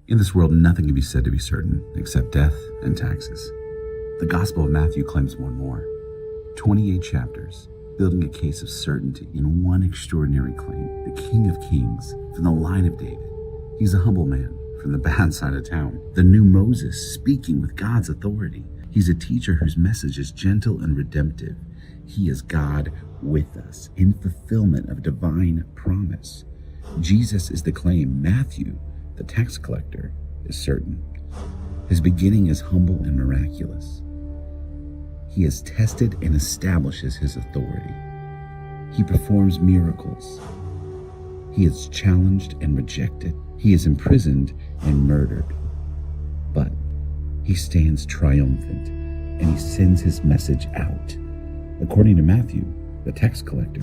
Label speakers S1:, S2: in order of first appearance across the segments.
S1: In this world, nothing can be said to be certain except death and taxes. The Gospel of Matthew claims one more. 28 chapters, building a case of certainty in one extraordinary claim. The King of Kings, from the line of David. He's a humble man from the bad side of town. The new Moses, speaking with God's authority. He's a teacher whose message is gentle and redemptive. He is God with us in fulfillment of divine promise. Jesus is the claim. Matthew, the tax collector, is certain. His beginning is humble and miraculous. He is tested and establishes his authority. He performs miracles. He is challenged and rejected. He is imprisoned and murdered. But he stands triumphant and he sends his message out. According to Matthew, the tax collector,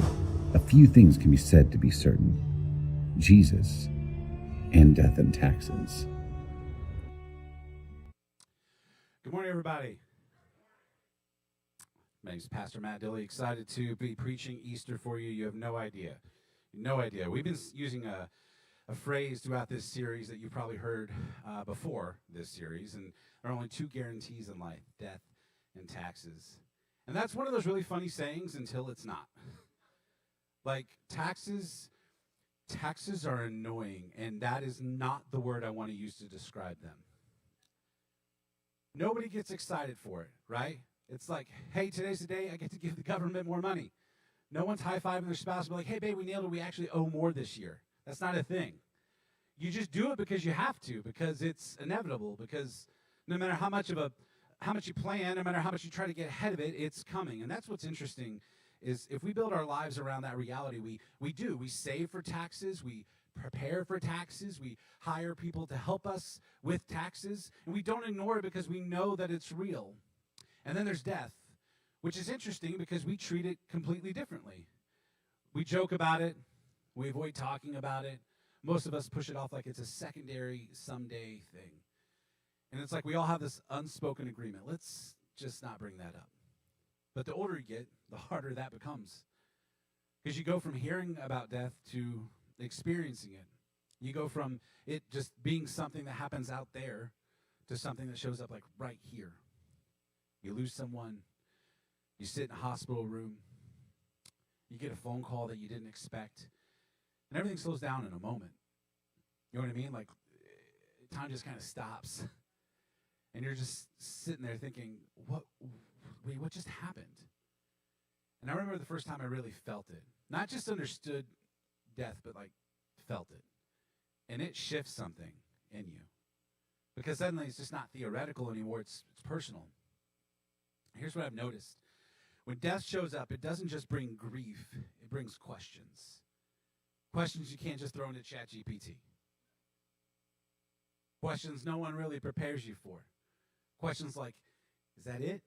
S1: a few things can be said to be certain: Jesus and death and taxes.
S2: Good morning, everybody. My name is Pastor Matt Dilley. Excited to be preaching Easter for you. You have no idea. No idea. We've been using a phrase throughout this series that you probably heard before this series, and there are only two guarantees in life: death and taxes. And that's one of those really funny sayings until it's not. Like, taxes are annoying, and that is not the word I want to use to describe them. Nobody gets excited for it, right? It's like, hey, today's the day I get to give the government more money. No one's high-fiving their spouse and be like, hey, babe, we nailed it. We actually owe more this year. That's not a thing. You just do it because you have to, because it's inevitable, because no matter how much you plan, no matter how much you try to get ahead of it, it's coming. And that's what's interesting is if we build our lives around that reality, we do. We save for taxes. We prepare for taxes. We hire people to help us with taxes. And we don't ignore it because we know that it's real. And then there's death, which is interesting because we treat it completely differently. We joke about it. We avoid talking about it. Most of us push it off like it's a secondary someday thing. And it's like we all have this unspoken agreement. Let's just not bring that up. But the older you get, the harder that becomes. Because you go from hearing about death to experiencing it. You go from it just being something that happens out there to something that shows up like right here. You lose someone. You sit in a hospital room. You get a phone call that you didn't expect. And everything slows down in a moment. You know what I mean? Like, time just kind of stops. And you're just sitting there thinking, what just happened? And I remember the first time I really felt it. Not just understood death, but like felt it. And it shifts something in you. Because suddenly it's just not theoretical anymore, it's personal. Here's what I've noticed. When death shows up, it doesn't just bring grief, it brings questions. Questions you can't just throw into ChatGPT. Questions no one really prepares you for. Questions like, is that it?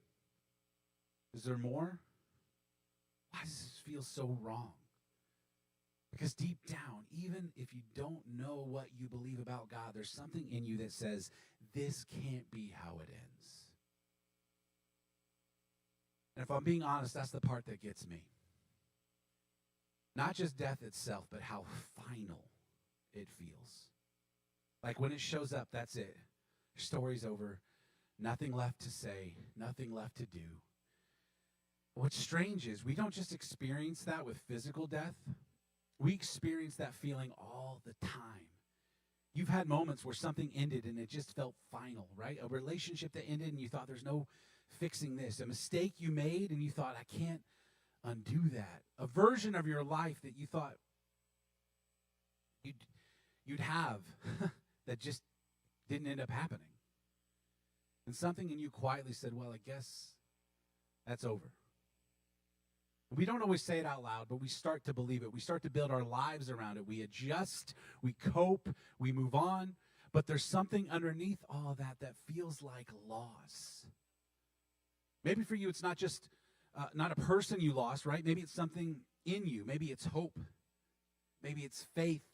S2: Is there more? Why does this feel so wrong? Because deep down, even if you don't know what you believe about God, there's something in you that says, this can't be how it ends. And if I'm being honest, that's the part that gets me. Not just death itself, but how final it feels. Like when it shows up, that's it. Your story's over. Nothing left to say. Nothing left to do. What's strange is we don't just experience that with physical death. We experience that feeling all the time. You've had moments where something ended and it just felt final, right? A relationship that ended and you thought there's no fixing this. A mistake you made and you thought, I can't undo that. A version of your life that you thought you'd have that just didn't end up happening. And something in you quietly said, well, I guess that's over. We don't always say it out loud, but we start to believe it. We start to build our lives around it. We adjust, we cope, we move on. But there's something underneath all that that feels like loss. Maybe for you, it's not just not a person you lost, right? Maybe it's something in you. Maybe it's hope. Maybe it's faith.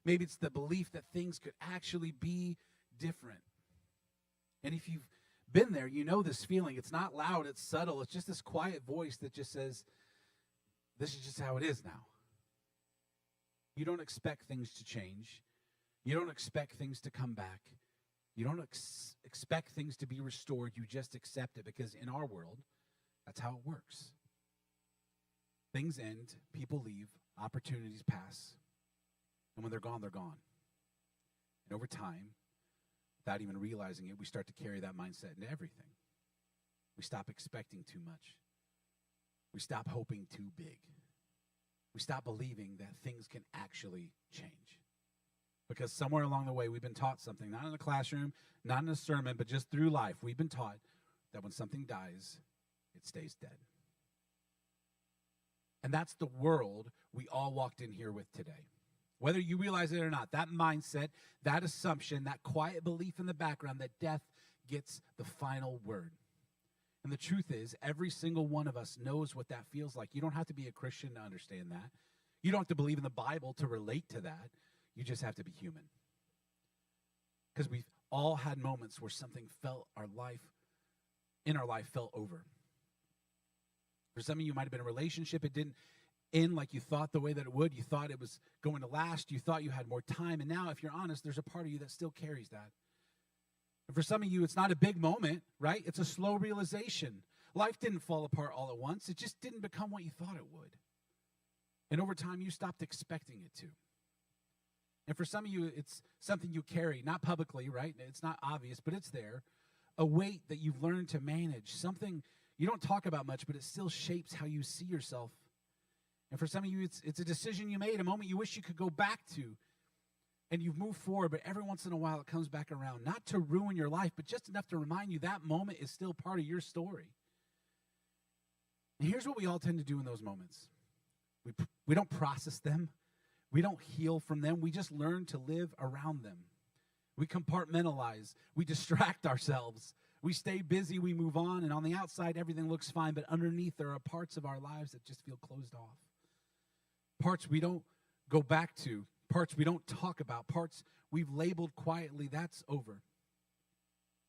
S2: Maybe it's the belief that things could actually be different. And if you've been there, you know this feeling. It's not loud, it's subtle. It's just this quiet voice that just says, this is just how it is now. You don't expect things to change. You don't expect things to come back. You don't expect things to be restored. You just accept it, because in our world, that's how it works. Things end, people leave, opportunities pass, and when they're gone, they're gone. And over time, without even realizing it, we start to carry that mindset into everything. We stop expecting too much. We stop hoping too big. We stop believing that things can actually change. Because somewhere along the way, we've been taught something, not in a classroom, not in a sermon, but just through life. We've been taught that when something dies, it stays dead. And that's the world we all walked in here with today. Whether you realize it or not, that mindset, that assumption, that quiet belief in the background that death gets the final word. And the truth is, every single one of us knows what that feels like. You don't have to be a Christian to understand that. You don't have to believe in the Bible to relate to that. You just have to be human. Because we've all had moments where something in our life felt over. For some of you, it might have been a relationship. It didn't end like you thought the way that it would. You thought it was going to last. You thought you had more time. And now, if you're honest, there's a part of you that still carries that. And for some of you, it's not a big moment, right? It's a slow realization. Life didn't fall apart all at once. It just didn't become what you thought it would. And over time, you stopped expecting it to. And for some of you, it's something you carry, not publicly, right? It's not obvious, but it's there. A weight that you've learned to manage, something you don't talk about much, but it still shapes how you see yourself. And for some of you, it's a decision you made, a moment you wish you could go back to. And you've moved forward, but every once in a while it comes back around. Not to ruin your life, but just enough to remind you that moment is still part of your story. And here's what we all tend to do in those moments. We don't process them. We don't heal from them. We just learn to live around them. We compartmentalize. We distract ourselves. We stay busy. We move on. And on the outside, everything looks fine. But underneath, there are parts of our lives that just feel closed off. Parts we don't go back to. Parts we don't talk about. Parts we've labeled quietly. That's over.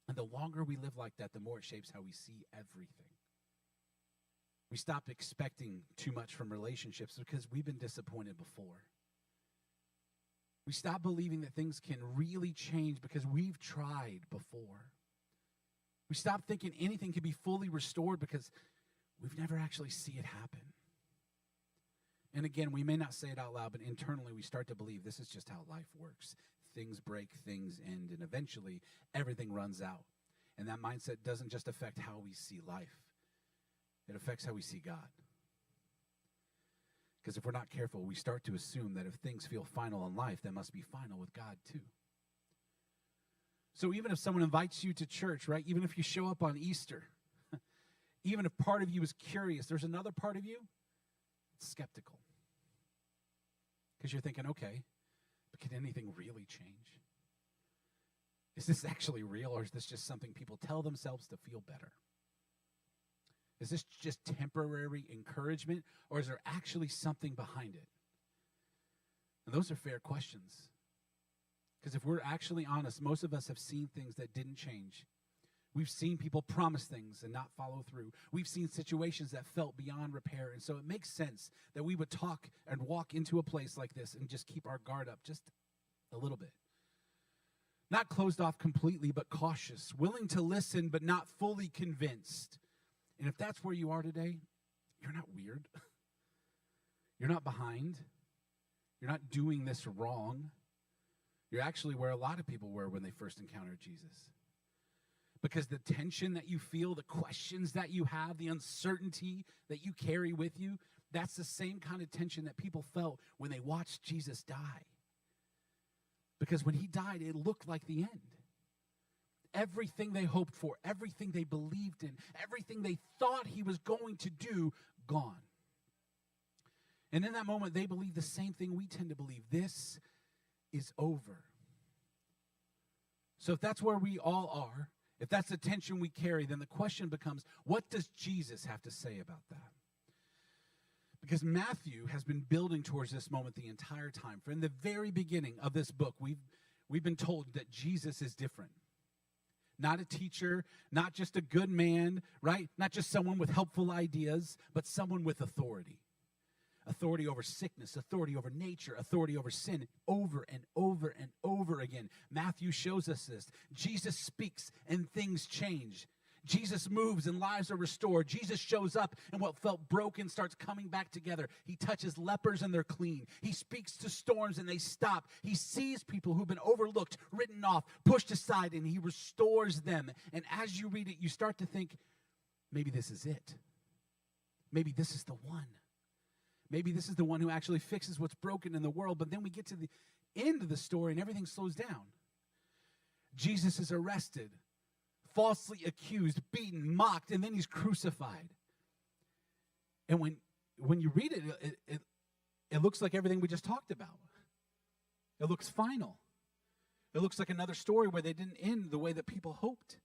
S2: And the longer we live like that, the more it shapes how we see everything. We stop expecting too much from relationships because we've been disappointed before. We stop believing that things can really change because we've tried before. We stop thinking anything can be fully restored because we've never actually seen it happen. And again, we may not say it out loud, but internally we start to believe this is just how life works. Things break, things end, and eventually everything runs out. And that mindset doesn't just affect how we see life. It affects how we see God. Because if we're not careful, we start to assume that if things feel final in life, that must be final with God too. So even if someone invites you to church, right, even if you show up on Easter, even if part of you is curious, there's another part of you that's skeptical. Because you're thinking, okay, but can anything really change? Is this actually real, or is this just something people tell themselves to feel better? Is this just temporary encouragement, or is there actually something behind it? And those are fair questions. Because if we're actually honest, most of us have seen things that didn't change. We've seen people promise things and not follow through. We've seen situations that felt beyond repair. And so it makes sense that we would talk and walk into a place like this and just keep our guard up just a little bit. Not closed off completely, but cautious. Willing to listen, but not fully convinced. And if that's where you are today, you're not weird. You're not behind. You're not doing this wrong. You're actually where a lot of people were when they first encountered Jesus. Because the tension that you feel, the questions that you have, the uncertainty that you carry with you, that's the same kind of tension that people felt when they watched Jesus die. Because when he died, it looked like the end. Everything they hoped for, everything they believed in, everything they thought he was going to do, gone. And in that moment, they believe the same thing we tend to believe. This is over. So if that's where we all are, if that's the tension we carry, then the question becomes, what does Jesus have to say about that? Because Matthew has been building towards this moment the entire time. From the very beginning of this book, we've been told that Jesus is different. Not a teacher, not just a good man, right? Not just someone with helpful ideas, but someone with authority. Authority over sickness, authority over nature, authority over sin, over and over and over over again. Matthew shows us this. Jesus speaks and things change. Jesus moves and lives are restored. Jesus shows up and what felt broken starts coming back together. He touches lepers and they're clean. He speaks to storms and they stop. He sees people who've been overlooked, written off, pushed aside, and he restores them. And as you read it, you start to think, maybe this is it. Maybe this is the one. Maybe this is the one who actually fixes what's broken in the world. But then we get to the end of the story and everything slows down. Jesus is arrested, falsely accused, beaten, mocked, and then he's crucified. And when you read it, it looks like everything we just talked about. It looks final. It looks like another story where they didn't end the way that people hoped.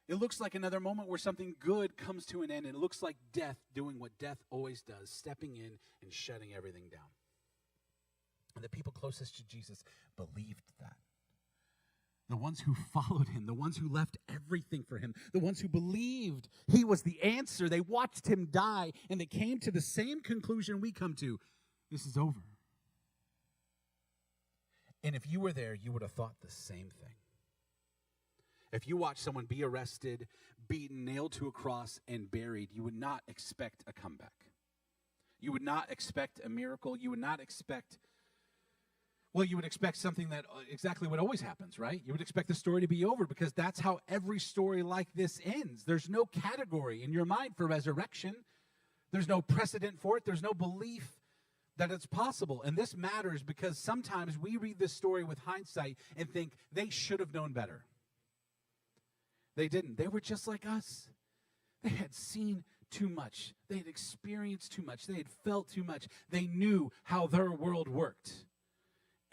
S2: It looks like another moment where something good comes to an end. And it looks like death doing what death always does, stepping in and shutting everything down. And the people closest to Jesus believed that. The ones who followed him, the ones who left everything for him, the ones who believed he was the answer, they watched him die, and they came to the same conclusion we come to. This is over. And if you were there, you would have thought the same thing. If you watched someone be arrested, beaten, nailed to a cross, and buried, you would not expect a comeback. You would not expect a miracle. You would not expect... Well, you would expect something that exactly what always happens, right? You would expect the story to be over because that's how every story like this ends. There's no category in your mind for resurrection. There's no precedent for it. There's no belief that it's possible. And this matters because sometimes we read this story with hindsight and think they should have known better. They didn't. They were just like us. They had seen too much. They had experienced too much. They had felt too much. They knew how their world worked.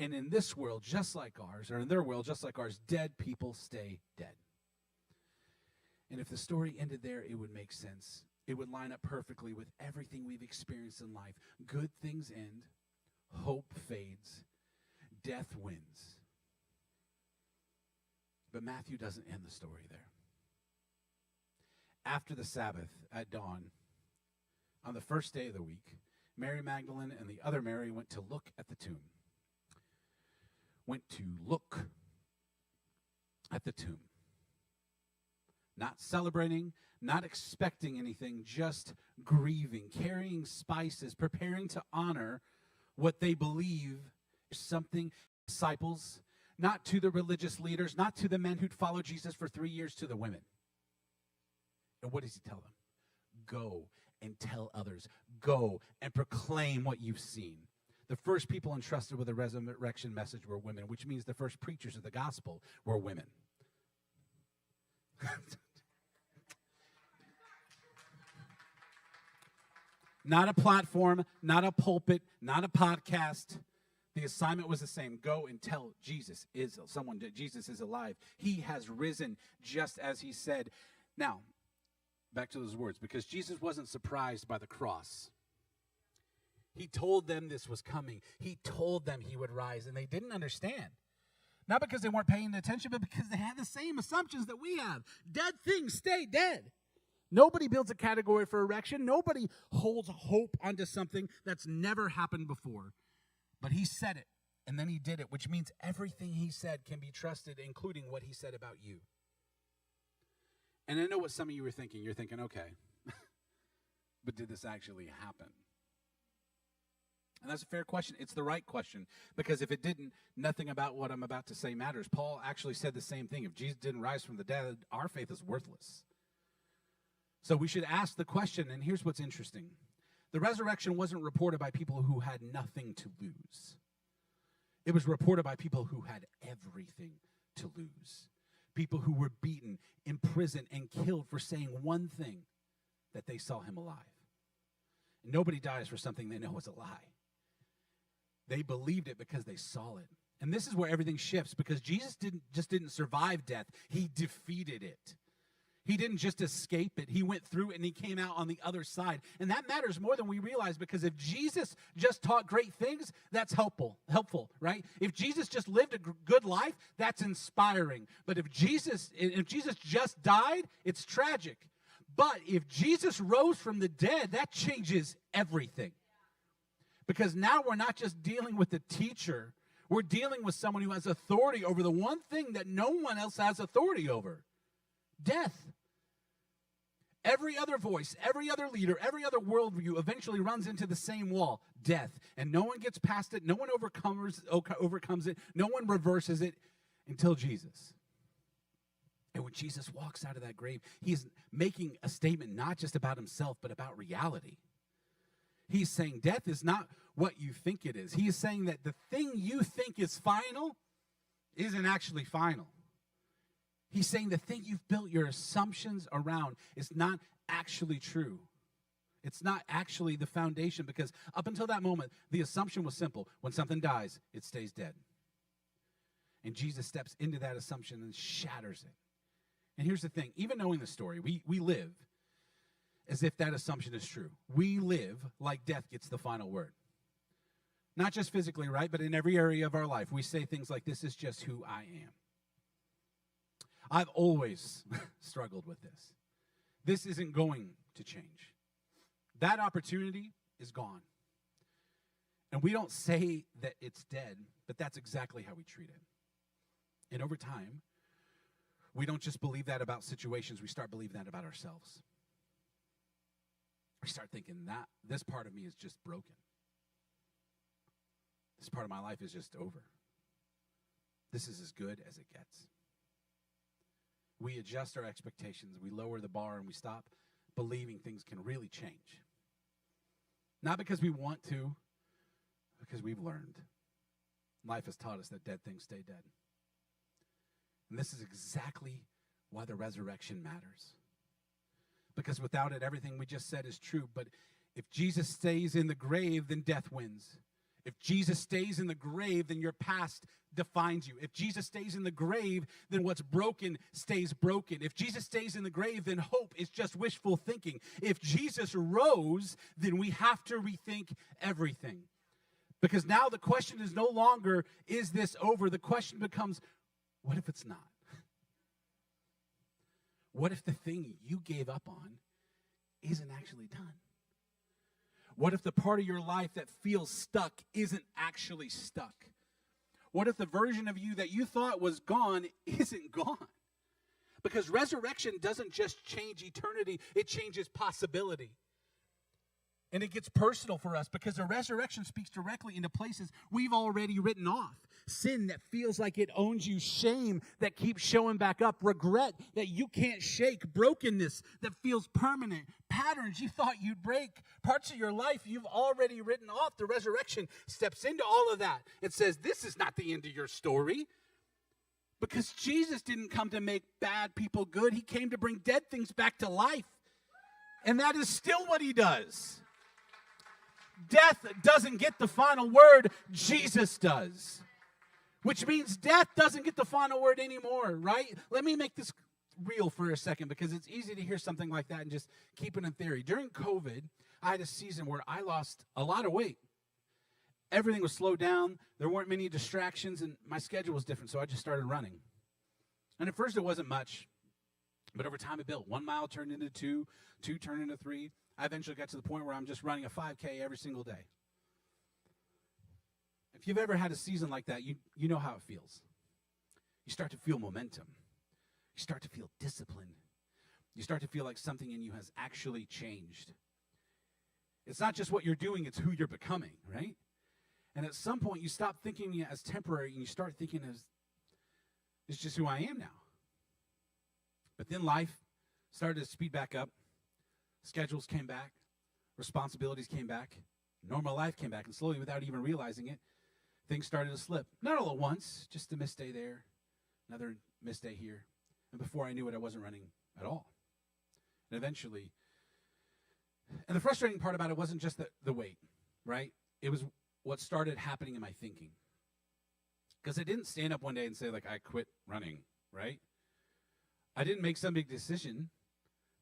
S2: And in this world, just like ours, or in their world, just like ours, dead people stay dead. And if the story ended there, it would make sense. It would line up perfectly with everything we've experienced in life. Good things end, hope fades, death wins. But Matthew doesn't end the story there. After the Sabbath at dawn, on the first day of the week, Mary Magdalene and the other Mary went to look at the tomb. Went to look at the tomb. Not celebrating, not expecting anything, just grieving, carrying spices, preparing to honor what they believe is something. Disciples, not to the religious leaders, not to the men who'd followed Jesus for 3 years, to the women. And what does he tell them? Go and tell others. Go and proclaim what you've seen. The first people entrusted with the resurrection message were women, which means the first preachers of the gospel were women. Not a platform, not a pulpit, not a podcast. The assignment was the same. Go and tell Jesus is alive. He has risen just as he said. Now, back to those words, because Jesus wasn't surprised by the cross. He told them this was coming. He told them he would rise, and they didn't understand. Not because they weren't paying attention, but because they had the same assumptions that we have. Dead things stay dead. Nobody builds a category for erection. Nobody holds hope onto something that's never happened before. But he said it, and then he did it, which means everything he said can be trusted, including what he said about you. And I know what some of you are thinking. You're thinking, okay, but did this actually happen? And that's a fair question. It's the right question, because if it didn't, nothing about what I'm about to say matters. Paul actually said the same thing. If Jesus didn't rise from the dead, our faith is worthless. So we should ask the question, and here's what's interesting. The resurrection wasn't reported by people who had nothing to lose. It was reported by people who had everything to lose. People who were beaten, imprisoned, and killed for saying one thing, that they saw him alive. And nobody dies for something they know is a lie. They believed it because they saw it. And this is where everything shifts, because Jesus didn't survive death. He defeated it. He didn't just escape it. He went through it and he came out on the other side. And that matters more than we realize, because if Jesus just taught great things, that's helpful, right? If Jesus just lived a good life, that's inspiring. But if Jesus just died, it's tragic. But if Jesus rose from the dead, that changes everything. Because now we're not just dealing with the teacher. We're dealing with someone who has authority over the one thing that no one else has authority over: death. Every other voice, every other leader, every other worldview eventually runs into the same wall: death. And no one gets past it. No one overcomes it. No one reverses it until Jesus. And when Jesus walks out of that grave, he's making a statement not just about himself, but about reality. He's saying death is not what you think it is. He is saying that the thing you think is final isn't actually final. He's saying the thing you've built your assumptions around is not actually true. It's not actually the foundation, because up until that moment, the assumption was simple: when something dies, it stays dead. And Jesus steps into that assumption and shatters it. And here's the thing: even knowing the story, we live as if that assumption is true. We live like death gets the final word. Not just physically, right? But in every area of our life, we say things like, "This is just who I am." I've always struggled with this. This isn't going to change. That opportunity is gone. And we don't say that it's dead, but that's exactly how we treat it. And over time, we don't just believe that about situations, we start believing that about ourselves. We start thinking that this part of me is just broken. This part of my life is just over. This is as good as it gets. We adjust our expectations, we lower the bar, and we stop believing things can really change. Not because we want to, because we've learned. Life has taught us that dead things stay dead. And this is exactly why the resurrection matters. Because without it, everything we just said is true. But if Jesus stays in the grave, then death wins. If Jesus stays in the grave, then your past defines you. If Jesus stays in the grave, then what's broken stays broken. If Jesus stays in the grave, then hope is just wishful thinking. If Jesus rose, then we have to rethink everything. Because now the question is no longer, is this over? The question becomes, what if it's not? What if the thing you gave up on isn't actually done? What if the part of your life that feels stuck isn't actually stuck? What if the version of you that you thought was gone isn't gone? Because resurrection doesn't just change eternity, it changes possibility. And it gets personal for us because the resurrection speaks directly into places we've already written off. Sin that feels like it owns you, shame that keeps showing back up, regret that you can't shake, brokenness that feels permanent, patterns you thought you'd break, parts of your life you've already written off. The resurrection steps into all of that and says, this is not the end of your story. Because Jesus didn't come to make bad people good. He came to bring dead things back to life. And that is still what he does. Death doesn't get the final word, Jesus does. Which means death doesn't get the final word anymore, right? Let me make this real for a second, because it's easy to hear something like that and just keep it in theory. During COVID, I had a season where I lost a lot of weight. Everything was slowed down. There weren't many distractions, and my schedule was different, so I just started running. And at first it wasn't much, but over time it built. 1 mile turned into 2, 2 turned into 3. I eventually got to the point where I'm just running a 5K every single day. If you've ever had a season like that, you know how it feels. You start to feel momentum. You start to feel discipline. You start to feel like something in you has actually changed. It's not just what you're doing, it's who you're becoming, right? And at some point, you stop thinking as temporary and you start thinking as, it's just who I am now. But then life started to speed back up. Schedules came back. Responsibilities came back. Normal life came back. And slowly, without even realizing it, things started to slip. Not all at once, just a missed day there, another missed day here. And before I knew it, I wasn't running at all. And eventually, and the frustrating part about it wasn't just the weight, right? It was what started happening in my thinking. Because I didn't stand up one day and say, like, I quit running, right? I didn't make some big decision,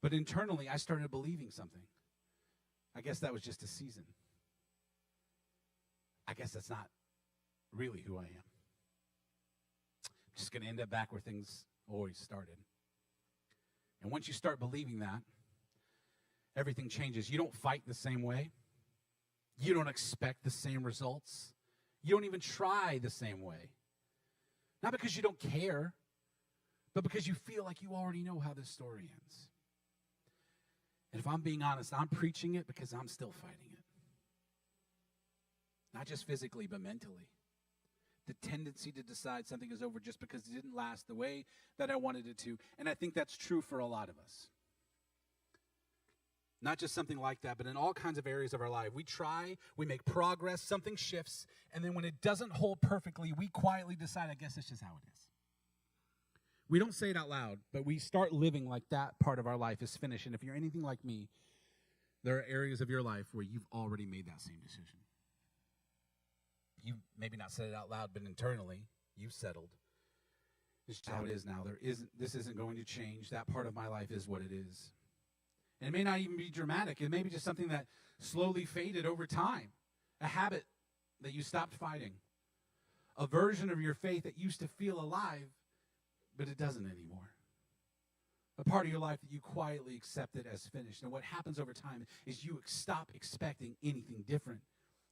S2: but internally I started believing something. I guess that was just a season. I guess that's not really who I am. I'm just going to end up back where things always started. And once you start believing that, everything changes. You don't fight the same way. You don't expect the same results. You don't even try the same way. Not because you don't care, but because you feel like you already know how this story ends. And if I'm being honest, I'm preaching it because I'm still fighting it. Not just physically, but mentally. The tendency to decide something is over just because it didn't last the way that I wanted it to. And I think that's true for a lot of us. Not just something like that, but in all kinds of areas of our life. We try, we make progress, something shifts, and then when it doesn't hold perfectly, we quietly decide, I guess it's just how it is. We don't say it out loud, but we start living like that part of our life is finished. And if you're anything like me, there are areas of your life where you've already made that same decision. You've maybe not said it out loud, but internally, you've settled. This is how it is now. This isn't going to change. That part of my life is what it is. And it may not even be dramatic. It may be just something that slowly faded over time. A habit that you stopped fighting. A version of your faith that used to feel alive, but it doesn't anymore. A part of your life that you quietly accepted as finished. And what happens over time is you stop expecting anything different.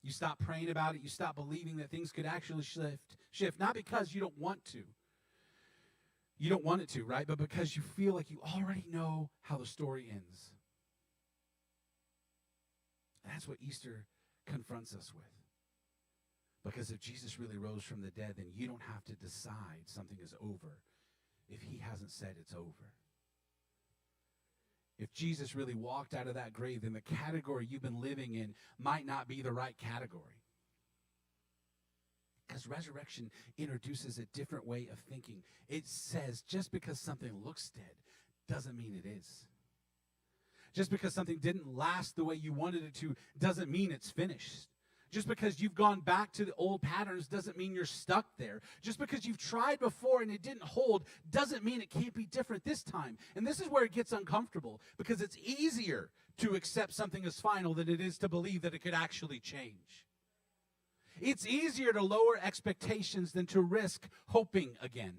S2: You stop praying about it. You stop believing that things could actually shift. Not because you don't want to. You don't want it to, right? But because you feel like you already know how the story ends. That's what Easter confronts us with. Because if Jesus really rose from the dead, then you don't have to decide something is over if he hasn't said it's over. If Jesus really walked out of that grave, then the category you've been living in might not be the right category. Because resurrection introduces a different way of thinking. It says just because something looks dead doesn't mean it is. Just because something didn't last the way you wanted it to doesn't mean it's finished. Just because you've gone back to the old patterns doesn't mean you're stuck there. Just because you've tried before and it didn't hold doesn't mean it can't be different this time. And this is where it gets uncomfortable, because it's easier to accept something as final than it is to believe that it could actually change. It's easier to lower expectations than to risk hoping again.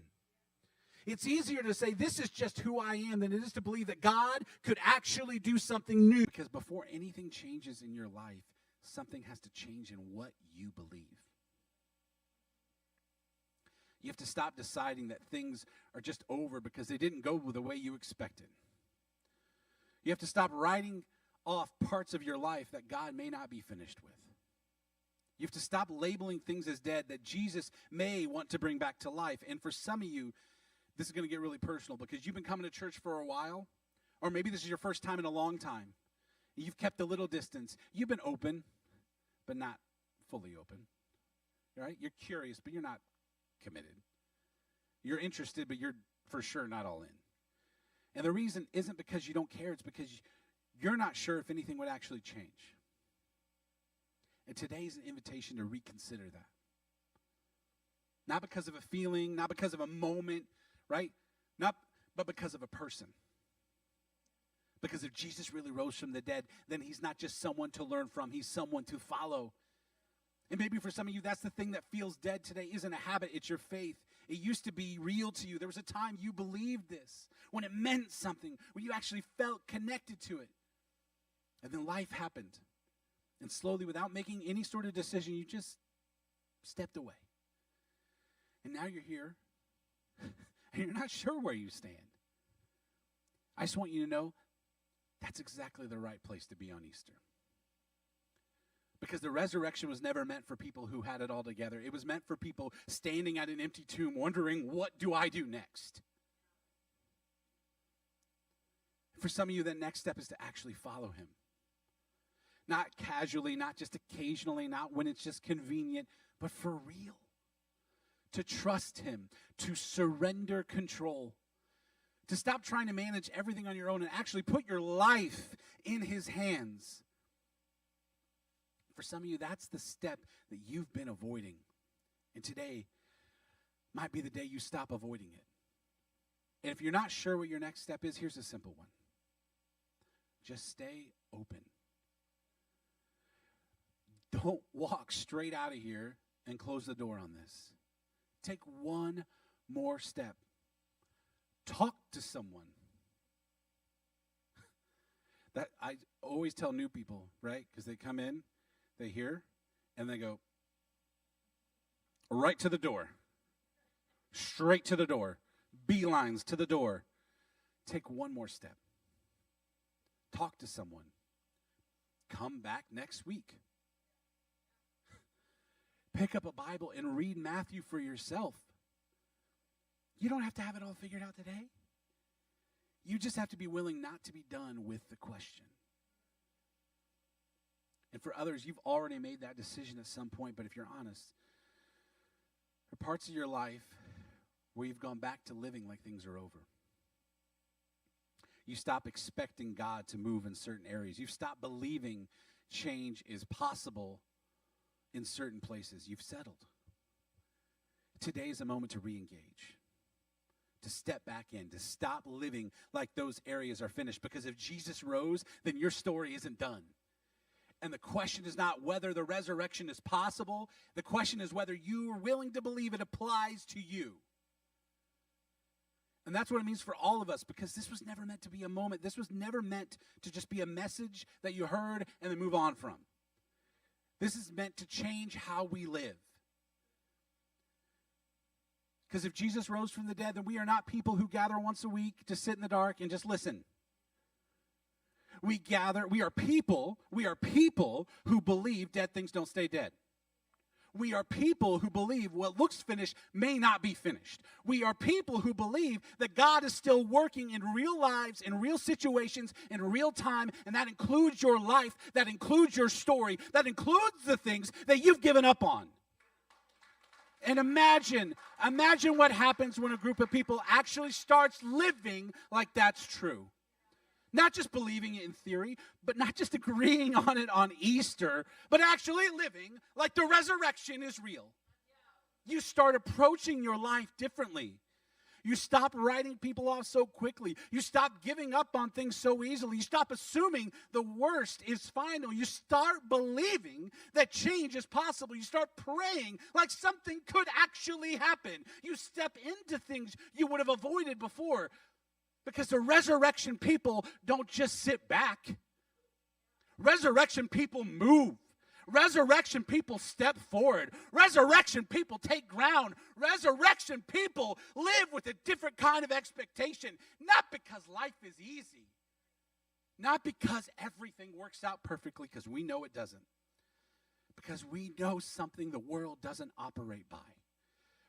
S2: It's easier to say this is just who I am than it is to believe that God could actually do something new. Because before anything changes in your life, something has to change in what you believe. You have to stop deciding that things are just over because they didn't go the way you expected. You have to stop writing off parts of your life that God may not be finished with. You have to stop labeling things as dead that Jesus may want to bring back to life. And for some of you, this is going to get really personal because you've been coming to church for a while, or maybe this is your first time in a long time. You've kept a little distance. You've been open, but not fully open. Right? You're curious, but you're not committed. You're interested, but you're for sure not all in. And the reason isn't because you don't care. It's because you're not sure if anything would actually change. And today's an invitation to reconsider that. Not because of a feeling, not because of a moment, right? But because of a person. Because if Jesus really rose from the dead, then he's not just someone to learn from, he's someone to follow. And maybe for some of you, that's the thing that feels dead today isn't a habit, it's your faith. It used to be real to you. There was a time you believed this, when it meant something, when you actually felt connected to it. And then life happened. And slowly, without making any sort of decision, you just stepped away. And now you're here, and you're not sure where you stand. I just want you to know that's exactly the right place to be on Easter. Because the resurrection was never meant for people who had it all together. It was meant for people standing at an empty tomb wondering, what do I do next? For some of you, that next step is to actually follow him. Not casually, not just occasionally, not when it's just convenient, but for real. To trust him, to surrender control, to stop trying to manage everything on your own and actually put your life in his hands. For some of you, that's the step that you've been avoiding. And today might be the day you stop avoiding it. And if you're not sure what your next step is, here's a simple one. Just stay open. Don't walk straight out of here and close the door on this. Take one more step. Talk to someone. That I always tell new people, right? Because they come in, they hear, and they go, right to the door. Straight to the door. Beelines to the door. Take one more step. Talk to someone. Come back next week. Pick up a Bible and read Matthew for yourself. You don't have to have it all figured out today. You just have to be willing not to be done with the question. And for others, you've already made that decision at some point, but if you're honest, there are parts of your life where you've gone back to living like things are over. You stop expecting God to move in certain areas. You've stopped believing change is possible in certain places. You've settled. Today is a moment to re-engage, to step back in, to stop living like those areas are finished. Because if Jesus rose, then your story isn't done. And the question is not whether the resurrection is possible. The question is whether you are willing to believe it applies to you. And that's what it means for all of us, because this was never meant to be a moment. This was never meant to just be a message that you heard and then move on from. This is meant to change how we live. Because if Jesus rose from the dead, then we are not people who gather once a week to sit in the dark and just listen. We are people who believe dead things don't stay dead. We are people who believe what looks finished may not be finished. We are people who believe that God is still working in real lives, in real situations, in real time, and that includes your life, that includes your story, that includes the things that you've given up on. And imagine what happens when a group of people actually starts living like that's true. Not just believing it in theory, but not just agreeing on it on Easter, but actually living like the resurrection is real. You start approaching your life differently. You stop writing people off so quickly. You stop giving up on things so easily. You stop assuming the worst is final. You start believing that change is possible. You start praying like something could actually happen. You step into things you would have avoided before. Because the resurrection people don't just sit back. Resurrection people move. Resurrection people step forward. Resurrection people take ground. Resurrection people live with a different kind of expectation. Not because life is easy. Not because everything works out perfectly, because we know it doesn't. Because we know something the world doesn't operate by.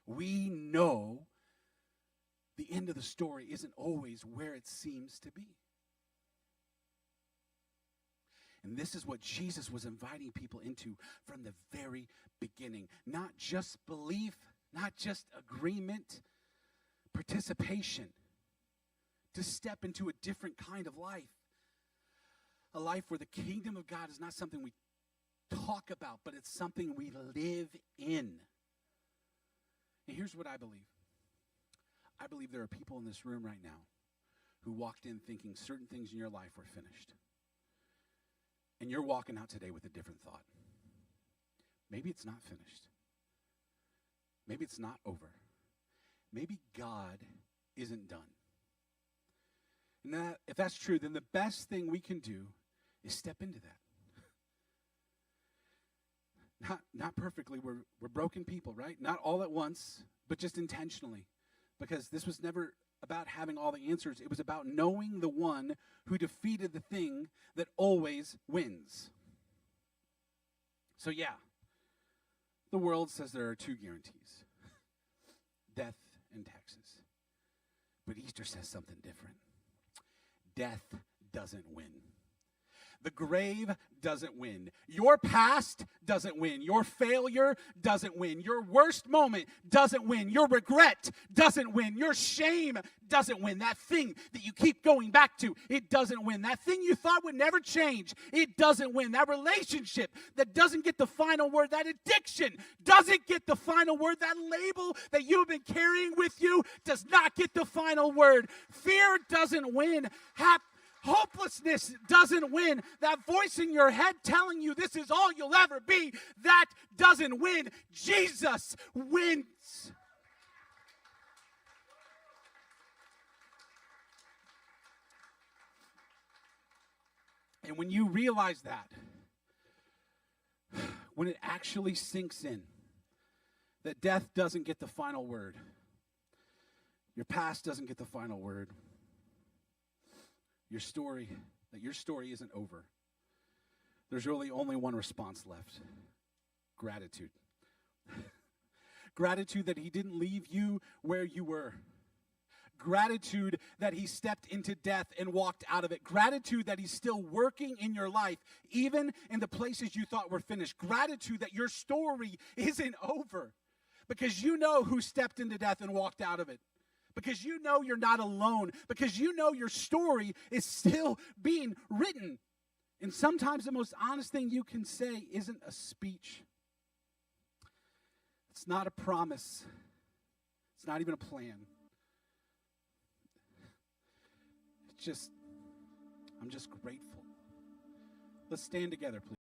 S2: We know the end of the story isn't always where it seems to be. And this is what Jesus was inviting people into from the very beginning. Not just belief, not just agreement, participation. To step into a different kind of life. A life where the kingdom of God is not something we talk about, but it's something we live in. And here's what I believe. I believe there are people in this room right now who walked in thinking certain things in your life were finished. And you're walking out today with a different thought. Maybe it's not finished. Maybe it's not over. Maybe God isn't done. And if that's true, then the best thing we can do is step into that. Not perfectly. We're broken people, right? Not all at once, but just intentionally. Because this was never about having all the answers. It was about knowing the one who defeated the thing that always wins. So yeah, the world says there are two guarantees. Death and taxes. But Easter says something different. Death doesn't win. The grave doesn't win. Your past doesn't win. Your failure doesn't win. Your worst moment doesn't win. Your regret doesn't win. Your shame doesn't win. That thing that you keep going back to, it doesn't win. That thing you thought would never change, it doesn't win. That relationship that doesn't get the final word, that addiction doesn't get the final word. That label that you've been carrying with you does not get the final word. Fear doesn't win. Hopelessness doesn't win. That voice in your head telling you this is all you'll ever be, that doesn't win. Jesus wins. And when you realize that, when it actually sinks in, that death doesn't get the final word. Your past doesn't get the final word. Your story isn't over. There's really only one response left: gratitude. Gratitude that he didn't leave you where you were. Gratitude that he stepped into death and walked out of it. Gratitude that he's still working in your life, even in the places you thought were finished. Gratitude that your story isn't over because you know who stepped into death and walked out of it. Because you know you're not alone. Because you know your story is still being written. And sometimes the most honest thing you can say isn't a speech. It's not a promise. It's not even a plan. I'm just grateful. Let's stand together, please.